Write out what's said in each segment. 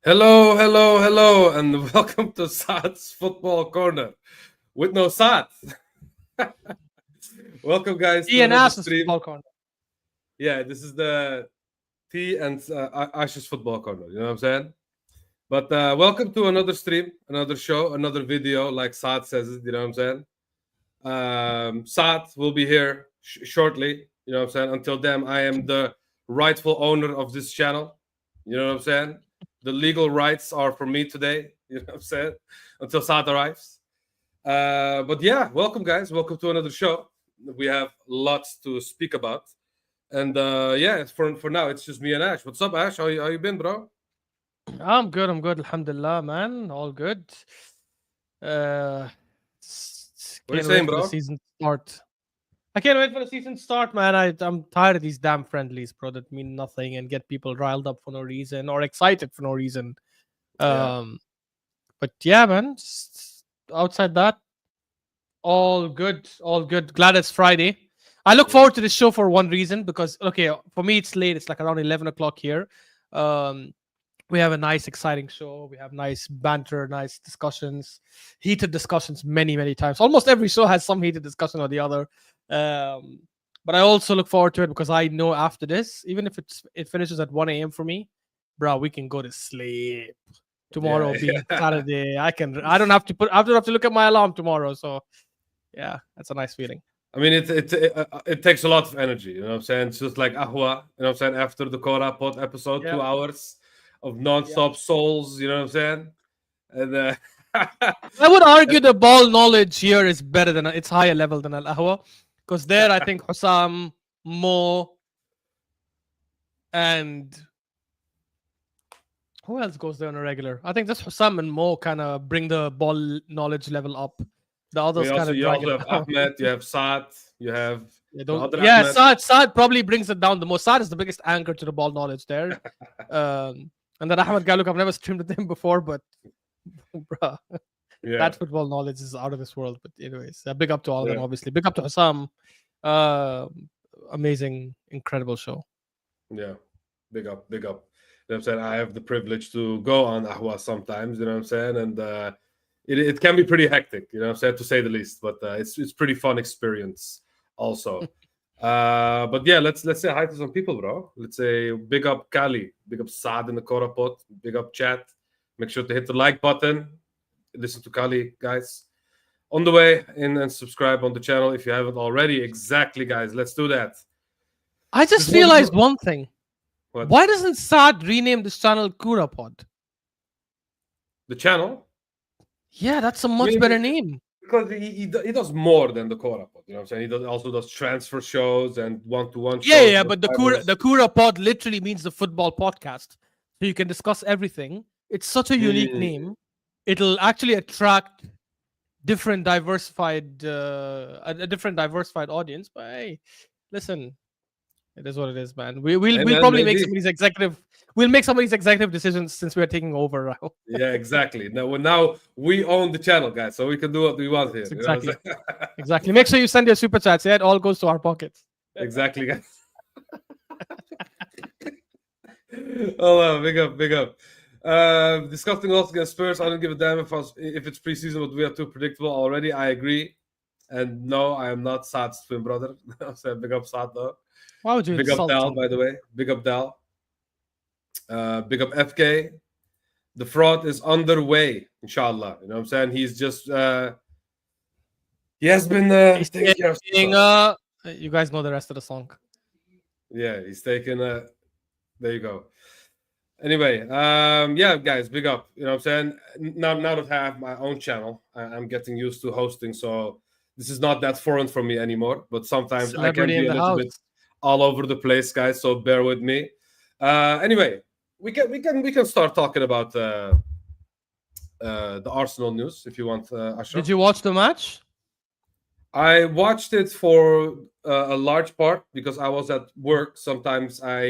Hello, hello, hello, and welcome to Saad's Football Corner with no Saad. Welcome, guys, to Ian another Ash's stream. football corner. Yeah, this is the T and Ash's Football Corner. You know what I'm saying? But welcome to another stream, another show, another video, like Saad says it. You know what I'm saying? Saad will be here shortly. You know what I'm saying? Until then, I am the rightful owner of this channel. You know what I'm saying? The legal rights are for me today. You know what I'm saying? Until Saad arrives. But yeah, welcome, guys. Welcome to another show. We have lots to speak about. And yeah, for now, it's just me and Ash. What's up, Ash? How you been, bro? I'm good. I'm good. Alhamdulillah, man. All good. Uh, What are you can't saying, wait for the bro? season to start. I can't wait for the season to start, man. I'm tired of these damn friendlies, bro, that mean nothing and get people riled up for no reason or excited for no reason. Yeah. Um, but yeah, man. Outside that, all good. All good. Glad it's Friday. I look Yeah. forward to this show for one reason because okay, for me it's late. It's like around 11 o'clock here. Um, we have a nice exciting show, we have nice banter, nice discussions, heated discussions many times. Almost every show has some heated discussion or the other. um but I also look forward to it because I know after this, even if it finishes at 1 a.m. for me, bro, we can go to sleep tomorrow Yeah. being Yeah. Saturday. I don't have to I don't have to look at my alarm tomorrow, so yeah, that's a nice feeling. I mean, it takes a lot of energy. You know what I'm saying? It's just like ahwa. You know what I'm saying? After the Koora Pod episode, Yeah, 2 hours of yeah. non-stop souls. You know what I'm saying? And I would argue the ball knowledge here is better than it's higher level than Al Ahwa, because there I think Hussam, Mo, and who else goes there on a regular? I think just Hussam and Mo kind of bring the ball knowledge level up. The I mean, others kind also of you drag also it have down. Ahmed, you have Saad, you have Yeah, the those, other yeah, Ahmed. Saad probably brings it down the most. Saad is the biggest anchor to the ball knowledge there. And then Ahmed Galuk, I've never streamed with him before, but bruh, Yeah, that football knowledge is out of this world. But anyways, big up to all of them. yeah, Obviously, big up to Hussam. Uh, Amazing, incredible show. yeah. Big up, big up. You know what I'm saying? I have the privilege to go on Ahwa sometimes. You know what I'm saying? And it can be pretty hectic. You know what I'm saying, to say the least. But it's pretty fun experience also. But yeah, let's say hi to some people, bro. Let's say big up Kali, big up Saad in the Koora Pod, big up chat. Make sure to hit the like button. Listen to Kali, guys. On the way in and subscribe on the channel if you haven't already. Exactly, guys. Let's do that. I Just just wanted realized to one thing. what Why doesn't Saad rename this channel Koora Pod? the channel. Yeah, that's a I much mean, better name. because he does more than the Koora Pod. You know what I'm saying? He also does transfer shows and one-to-one shows Yeah, with but the subscribers. Koora Pod literally means the football podcast. So you can discuss everything. It's such a unique Mm, name. It'll actually attract different diversified a different diversified audience. But hey, listen, it is what it is, man. hey We'll man, probably make maybe. somebody's executive. We'll make somebody's executive decisions since we're taking over. Rahul. Yeah, exactly. Now we own the channel, guys, so we can do what we want here. You know what I'm Exactly, saying? exactly. Make sure you send your super chats. Yeah, it all goes to our pockets. Exactly, guys. Oh, big up, big up. Discussing loss against Spurs. I don't give a damn if it's preseason, but we are too predictable already. I agree. And no, I am not Saad's twin brother. So big up Saad though. Why would you Big up insult Dal, somebody? by the way. Big up Dal. Big up FK. The fraud is underway, inshallah. You know what I'm saying? He's just he has been He's taking care of saying, himself. you guys know the rest of the song. Yeah, he's taking there you go. Anyway, yeah, guys, big up. You know what I'm saying? Now that I have my own channel, I'm getting used to hosting, so this is not that foreign for me anymore. But sometimes I can Celebrity be in a the little house. bit all over the place, guys. So bear with me. Anyway, we can start talking about the Arsenal news if you want, Did Ashraf. you watch the match? I watched it for a large part because I was at work. Sometimes I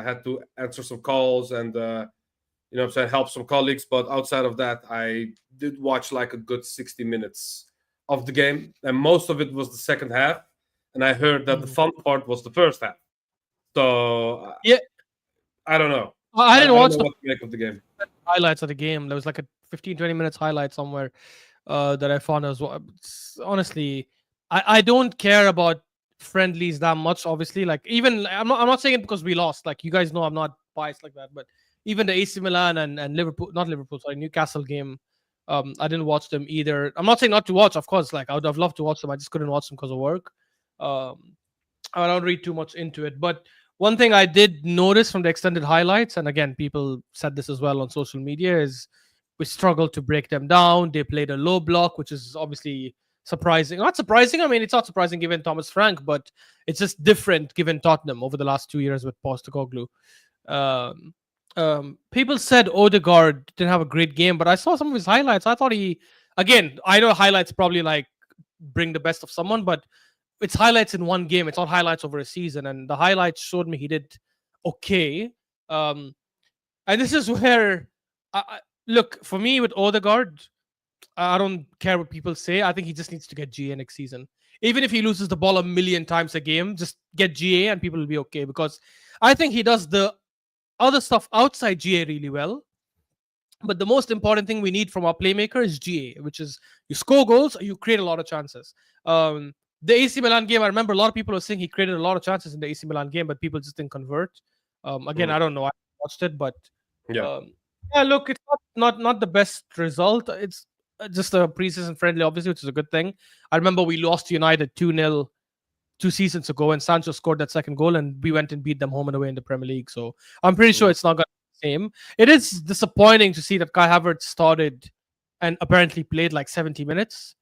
had to answer some calls and you know what I'm saying, help some colleagues. But outside of that, I did watch like a good 60 minutes of the game, and most of it was the second half. And I heard that the Mhm. fun part was the first half. So Yeah, I don't know. I I didn't don't know watch the what to make of the game. highlights of the game. There was like a 15-20 minutes highlight somewhere that I found as well. Honestly, I don't care about friendlies that much. Obviously, like even I'm not saying it because we lost. Like you guys know, I'm not biased like that. But even the AC Milan and Liverpool, not Liverpool, sorry, Newcastle game. I didn't watch them either. I'm not saying not to watch. Of course, like I would have loved to watch them. I just couldn't watch them because of work. Um, I don't read too much into it. But one thing I did notice from the extended highlights, and again, people said this as well on social media, is we struggled to break them down. They played a low block, which is obviously surprising. Not surprising. I mean, it's not surprising given Thomas Frank, but it's just different given Tottenham over the last 2 years with Postecoglou. Um, People said Odegaard didn't have a great game, but I saw some of his highlights. I thought again, I know highlights probably like bring the best of someone, but it's highlights in one game. It's not highlights over a season, and the highlights showed me he did okay. Um, and this is where, look, for me with Odegaard, I don't care what people say. I think he just needs to get GA next season. Even if he loses the ball a million times a game, just get GA and people will be okay. Because I think he does the other stuff outside GA really well. But the most important thing we need from our playmaker is GA, which is you score goals, you create a lot of chances. The AC Milan game, I remember a lot of people were saying he created a lot of chances in the AC Milan game, but people just didn't convert. Again, I don't know. I watched it, but Yeah. yeah, look, it's not the best result. It's just a preseason friendly, obviously, which is a good thing. I remember we lost to United 2-0 2 seasons ago, and Sancho scored that second goal, and we went and beat them home and away in the Premier League. So I'm pretty sure it's not going to be the same. It is disappointing to see that Kai Havertz started and apparently played like 70 minutes.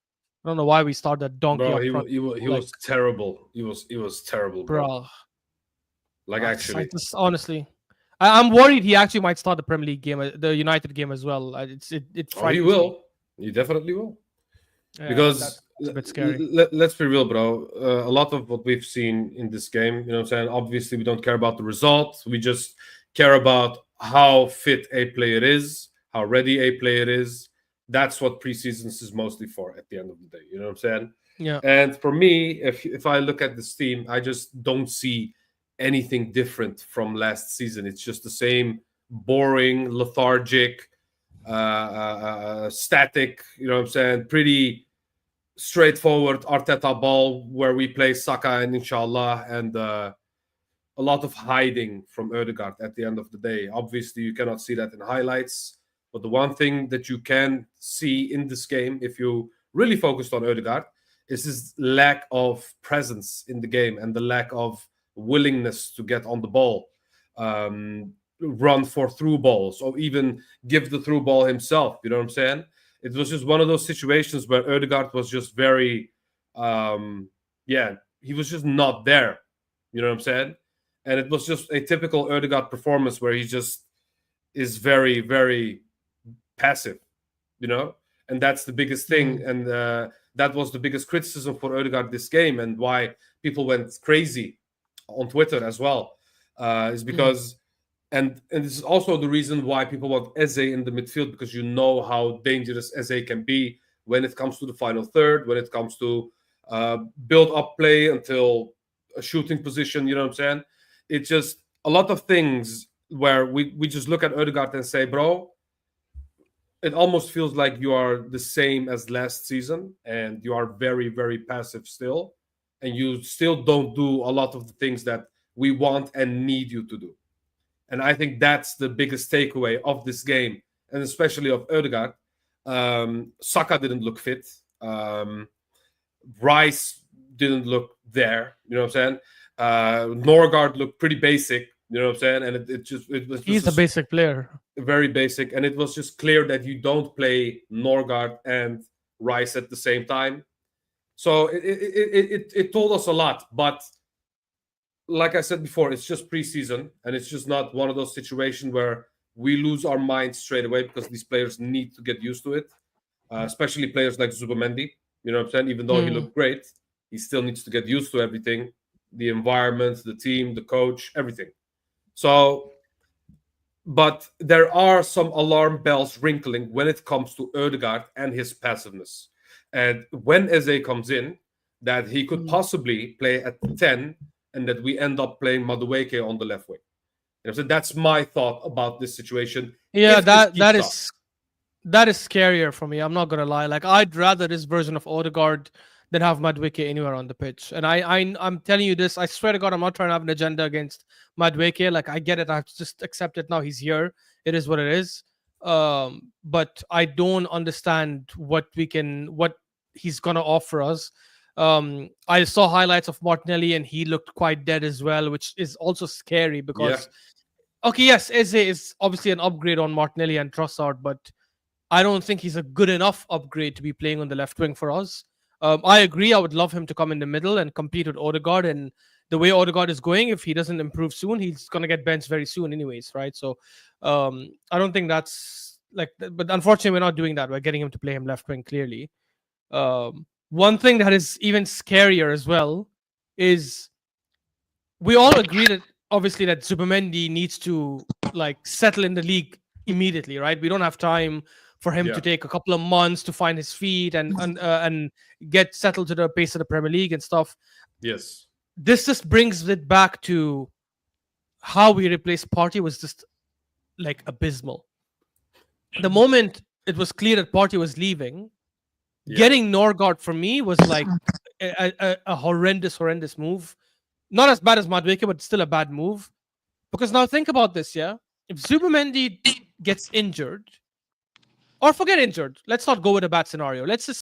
I don't know why we started that donkey Bro, up he front. was terrible. He was terrible, bro. Bro, Like I actually, just honestly, I'm worried he actually might start the Premier League game, the United game as well. It he frightens me. will. He definitely will. Yeah, Because that's a bit scary. let's be real, bro. A lot of what we've seen in this game, you know what I'm saying? Obviously, we don't care about the result. We just care about how fit a player is, how ready a player is. That's what preseasons is mostly for at the end of the day. You know what I'm saying? Yeah. And for me, if I look at this team, I just don't see anything different from last season. It's just the same boring, lethargic, static, you know what I'm saying? Pretty straightforward Arteta ball where we play Saka and Inshallah, and a lot of hiding from Ødegaard at the end of the day. Obviously, you cannot see that in highlights, but the one thing that you can see in this game, if you really focused on Ødegaard, is his lack of presence in the game and the lack of willingness to get on the ball, run for through balls, or even give the through ball himself. You know what I'm saying? It was just one of those situations where Ødegaard was just very, he was just not there. You know what I'm saying? And it was just a typical Ødegaard performance where he just is very, very passive, you know? And that's the biggest thing. And that was the biggest criticism for Ødegaard this game, and why people went crazy on Twitter as well, is because, and this is also the reason why people want Eze in the midfield, because you know how dangerous Eze can be when it comes to the final third, when it comes to build up play until a shooting position, you know what I'm saying? It's just a lot of things where we just look at Ødegaard and say, bro, it almost feels like you are the same as last season, and you are very, very passive still, and you still don't do a lot of the things that we want and need you to do. And I think that's the biggest takeaway of this game, and especially of Ødegaard. Saka didn't look fit. Rice didn't look there. You know what I'm saying? Norgard looked pretty basic. You know what I'm saying? And it was He's a basic player. Very basic. And it was just clear that you don't play Norgard and Rice at the same time. So it told us a lot. But like I said before, it's just preseason, and it's just not one of those situations where we lose our minds straight away, because these players need to get used to it, especially players like Zubamendi. You know what I'm saying? Even though he looked great, he still needs to get used to everything, the environment, the team, the coach, everything. So, but there are some alarm bells wrinkling when it comes to Ødegaard and his passiveness. And when Eze comes in, that he could possibly play at 10, and that we end up playing Madueke on the left wing. So that's my thought about this situation. Yeah, If this that keeps that up, is that is scarier for me. I'm not gonna lie. Like I'd rather this version of Odegaard than have Madueke anywhere on the pitch. And I'm telling you this. I swear to God, I'm not trying to have an agenda against Madueke. Like I get it. I have to just accept it now. He's here. It is what it is. But I don't understand what he's gonna offer us. I saw highlights of Martinelli and he looked quite dead as well, which is also scary yeah, because okay, yes, Eze is obviously an upgrade on Martinelli and Trossard, but I don't think he's a good enough upgrade to be playing on the left wing for us. I agree. I would love him to come in the middle and compete with Odegaard. And the way Odegaard is going, if he doesn't improve soon, he's gonna get benched very soon, anyways, right? So, I don't think that's like. But unfortunately, we're not doing that. We're getting him to play him left wing clearly. One thing that is even scarier as well is we all agree that obviously that Zubimendi needs to like settle in the league immediately, right? We don't have time for him to yeah, take a couple of months to find his feet and get settled to the pace of the Premier League and stuff. yes, This just brings it back to how we replaced Partey was just like abysmal. The moment it was clear that Partey was leaving, yeah, getting Norgard for me was like a horrendous move. Not as bad as Madueke, but still a bad move. Because now think about this, yeah? If Zubimendi gets injured, or forget injured, let's not go with a bad scenario. Let's just